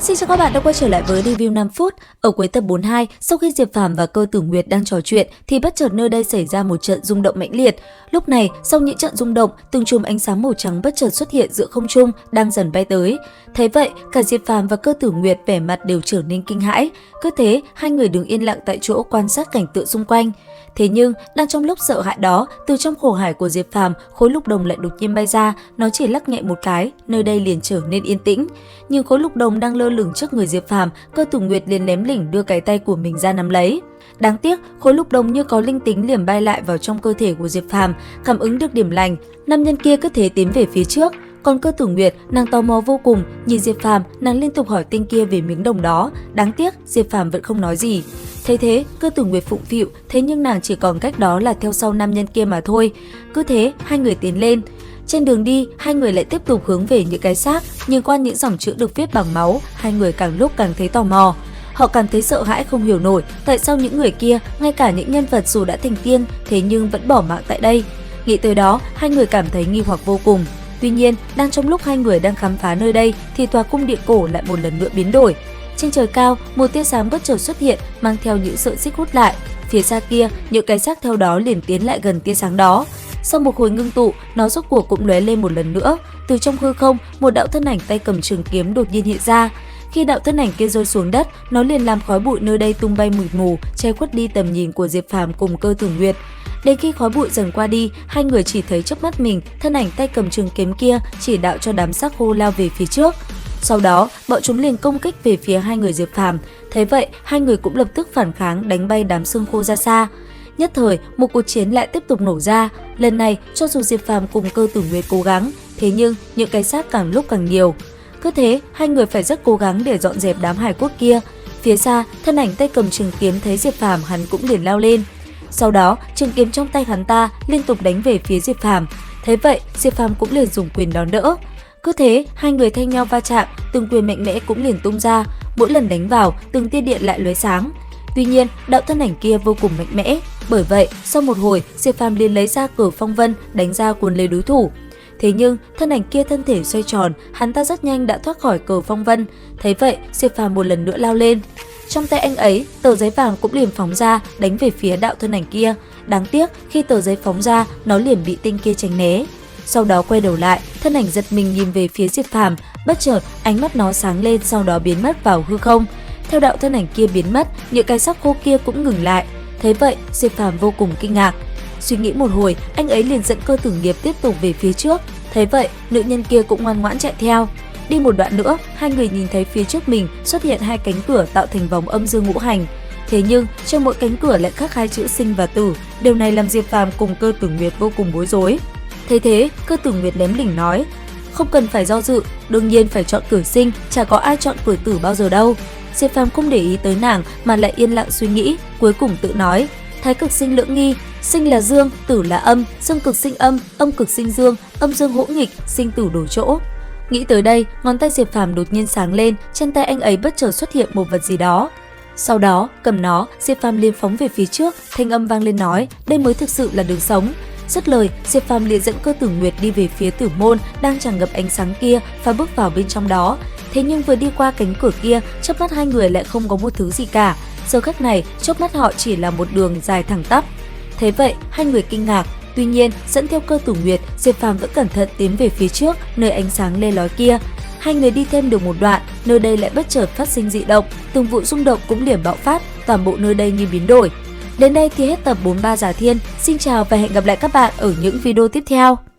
Xin chào các bạn đã quay trở lại với review 5 phút. Ở cuối tập 42, sau khi Diệp Phàm và Cơ Tử Nguyệt đang trò chuyện thì bất chợt nơi đây xảy ra một trận rung động mãnh liệt. Lúc này, sau những trận rung động, từng chùm ánh sáng màu trắng bất chợt xuất hiện giữa không trung, đang dần bay tới. Thế vậy, cả Diệp Phàm và Cơ Tử Nguyệt vẻ mặt đều trở nên kinh hãi. Cứ thế, hai người đứng yên lặng tại chỗ quan sát cảnh tượng xung quanh. Thế nhưng, đang trong lúc sợ hãi đó, từ trong khổ hải của Diệp Phàm, khối lục đồng lại đột nhiên bay ra, nó chỉ lắc nhẹ một cái, nơi đây liền trở nên yên tĩnh. Nhưng khối lục đồng đang lơ lửng trước người Diệp Phàm, Cơ Tử Nguyệt liền lém lỉnh đưa cái tay của mình ra nắm lấy. Đáng tiếc, khối lục đồng như có linh tính liền bay lại vào trong cơ thể của Diệp Phàm, cảm ứng được điểm lành, nam nhân kia cứ thế tiến về phía trước. Còn Cơ Tử Nguyệt, nàng tò mò vô cùng, nhìn Diệp Phàm, nàng liên tục hỏi tên kia về miếng đồng đó. Đáng tiếc, Diệp Phàm vẫn không nói gì. Thấy thế, Cơ Tử Nguyệt phụng phịu, thế nhưng nàng chỉ còn cách đó là theo sau nam nhân kia mà thôi. Cứ thế, hai người tiến lên. Trên đường đi, hai người lại tiếp tục hướng về những cái xác, nhìn qua những dòng chữ được viết bằng máu, hai người càng lúc càng thấy tò mò. Họ cảm thấy sợ hãi không hiểu nổi, tại sao những người kia, ngay cả những nhân vật dù đã thành tiên, thế nhưng vẫn bỏ mạng tại đây. Nghĩ tới đó, hai người cảm thấy nghi hoặc vô cùng. Tuy nhiên, đang trong lúc hai người đang khám phá nơi đây thì tòa cung điện cổ lại một lần nữa biến đổi. Trên trời cao, một tia sáng bất chợt xuất hiện, mang theo những sợi xích hút lại. Phía xa kia, những cái xác theo đó liền tiến lại gần tia sáng đó. Sau một hồi ngưng tụ, nó rốt cuộc cũng lóe lên một lần nữa. Từ trong hư không, một đạo thân ảnh tay cầm trường kiếm đột nhiên hiện ra. Khi đạo thân ảnh kia rơi xuống đất, nó liền làm khói bụi nơi đây tung bay mịt mù, che khuất đi tầm nhìn của Diệp Phàm cùng Cơ Tử Nguyệt. Đến khi khói bụi dần qua đi, hai người chỉ thấy trước mắt mình, thân ảnh tay cầm trường kiếm kia chỉ đạo cho đám xác khô lao về phía trước. Sau đó, bọn chúng liền công kích về phía hai người Diệp Phàm. Thấy vậy, hai người cũng lập tức phản kháng, đánh bay đám xương khô ra xa. Nhất thời, một cuộc chiến lại tiếp tục nổ ra. Lần này, cho dù Diệp Phàm cùng Cơ Tử Nguyệt cố gắng, thế nhưng những cái xác càng lúc càng nhiều. Cứ thế, hai người phải rất cố gắng để dọn dẹp đám hài cốt kia. Phía xa, thân ảnh tay cầm trường kiếm thấy Diệp Phàm, hắn cũng liền lao lên. Sau đó, trường kiếm trong tay hắn ta liên tục đánh về phía Diệp Phàm. Thế vậy, Diệp Phàm cũng liền dùng quyền đón đỡ. Cứ thế, hai người thay nhau va chạm, từng quyền mạnh mẽ cũng liền tung ra, mỗi lần đánh vào, từng tia điện lại lóe sáng. Tuy nhiên, đạo thân ảnh kia vô cùng mạnh mẽ, bởi vậy, sau một hồi, Diệp Phàm liền lấy ra cờ phong vân, đánh ra cuốn lấy đối thủ. Thế nhưng, thân ảnh kia thân thể xoay tròn, hắn ta rất nhanh đã thoát khỏi cờ phong vân. Thấy vậy, Diệp Phàm một lần nữa lao lên. Trong tay anh ấy, tờ giấy vàng cũng liền phóng ra, đánh về phía đạo thân ảnh kia. Đáng tiếc, khi tờ giấy phóng ra, nó liền bị tên kia tránh né. Sau đó quay đầu lại, thân ảnh giật mình nhìn về phía Diệp Phàm, bất chợt ánh mắt nó sáng lên, sau đó biến mất vào hư không. Theo đạo thân ảnh kia biến mất, những cái xác khô kia cũng ngừng lại. Thấy vậy, Diệp Phàm vô cùng kinh ngạc. Suy nghĩ một hồi, anh ấy liền dẫn Cơ Tử Nguyệt tiếp tục về phía trước. Thấy vậy, nữ nhân kia cũng ngoan ngoãn chạy theo. Đi một đoạn nữa, hai người nhìn thấy phía trước mình xuất hiện hai cánh cửa tạo thành vòng âm dương ngũ hành. Thế nhưng, trên mỗi cánh cửa lại khắc hai chữ sinh và tử. Điều này làm Diệp Phàm cùng Cơ Tử Nguyệt vô cùng bối rối. Thế thế, Cơ Tử Nguyệt lém lỉnh nói: "Không cần phải do dự, đương nhiên phải chọn cửa sinh, chả có ai chọn cửa tử bao giờ đâu." Diệp Phàm không để ý tới nàng mà lại yên lặng suy nghĩ, cuối cùng tự nói: "Thái cực sinh lưỡng nghi, sinh là dương, tử là âm, dương cực sinh âm, âm cực sinh dương, âm dương hỗn nghịch, sinh tử đổi chỗ." Nghĩ tới đây, ngón tay Diệp Phàm đột nhiên sáng lên, trên tay anh ấy bất chợt xuất hiện một vật gì đó. Sau đó, cầm nó, Diệp Phàm liền phóng về phía trước, thanh âm vang lên nói: "Đây mới thực sự là đường sống." Dứt lời, Diệp Phàm liền dẫn Cơ Tử Nguyệt đi về phía tử môn đang tràn ngập ánh sáng kia và bước vào bên trong đó. Thế nhưng vừa đi qua cánh cửa kia, chớp mắt hai người lại không có một thứ gì cả. Giờ khắc này, chớp mắt họ chỉ là một đường dài thẳng tắp. Thế vậy, hai người kinh ngạc. Tuy nhiên, dẫn theo Cơ Tử Nguyệt, Diệp Phàm vẫn cẩn thận tiến về phía trước, nơi ánh sáng le lói kia. Hai người đi thêm được một đoạn, nơi đây lại bất chợt phát sinh dị động, từng vụ rung động cũng liền bạo phát, toàn bộ nơi đây như biến đổi. Đến đây thì hết tập 43 Giả Thiên. Xin chào và hẹn gặp lại các bạn ở những video tiếp theo.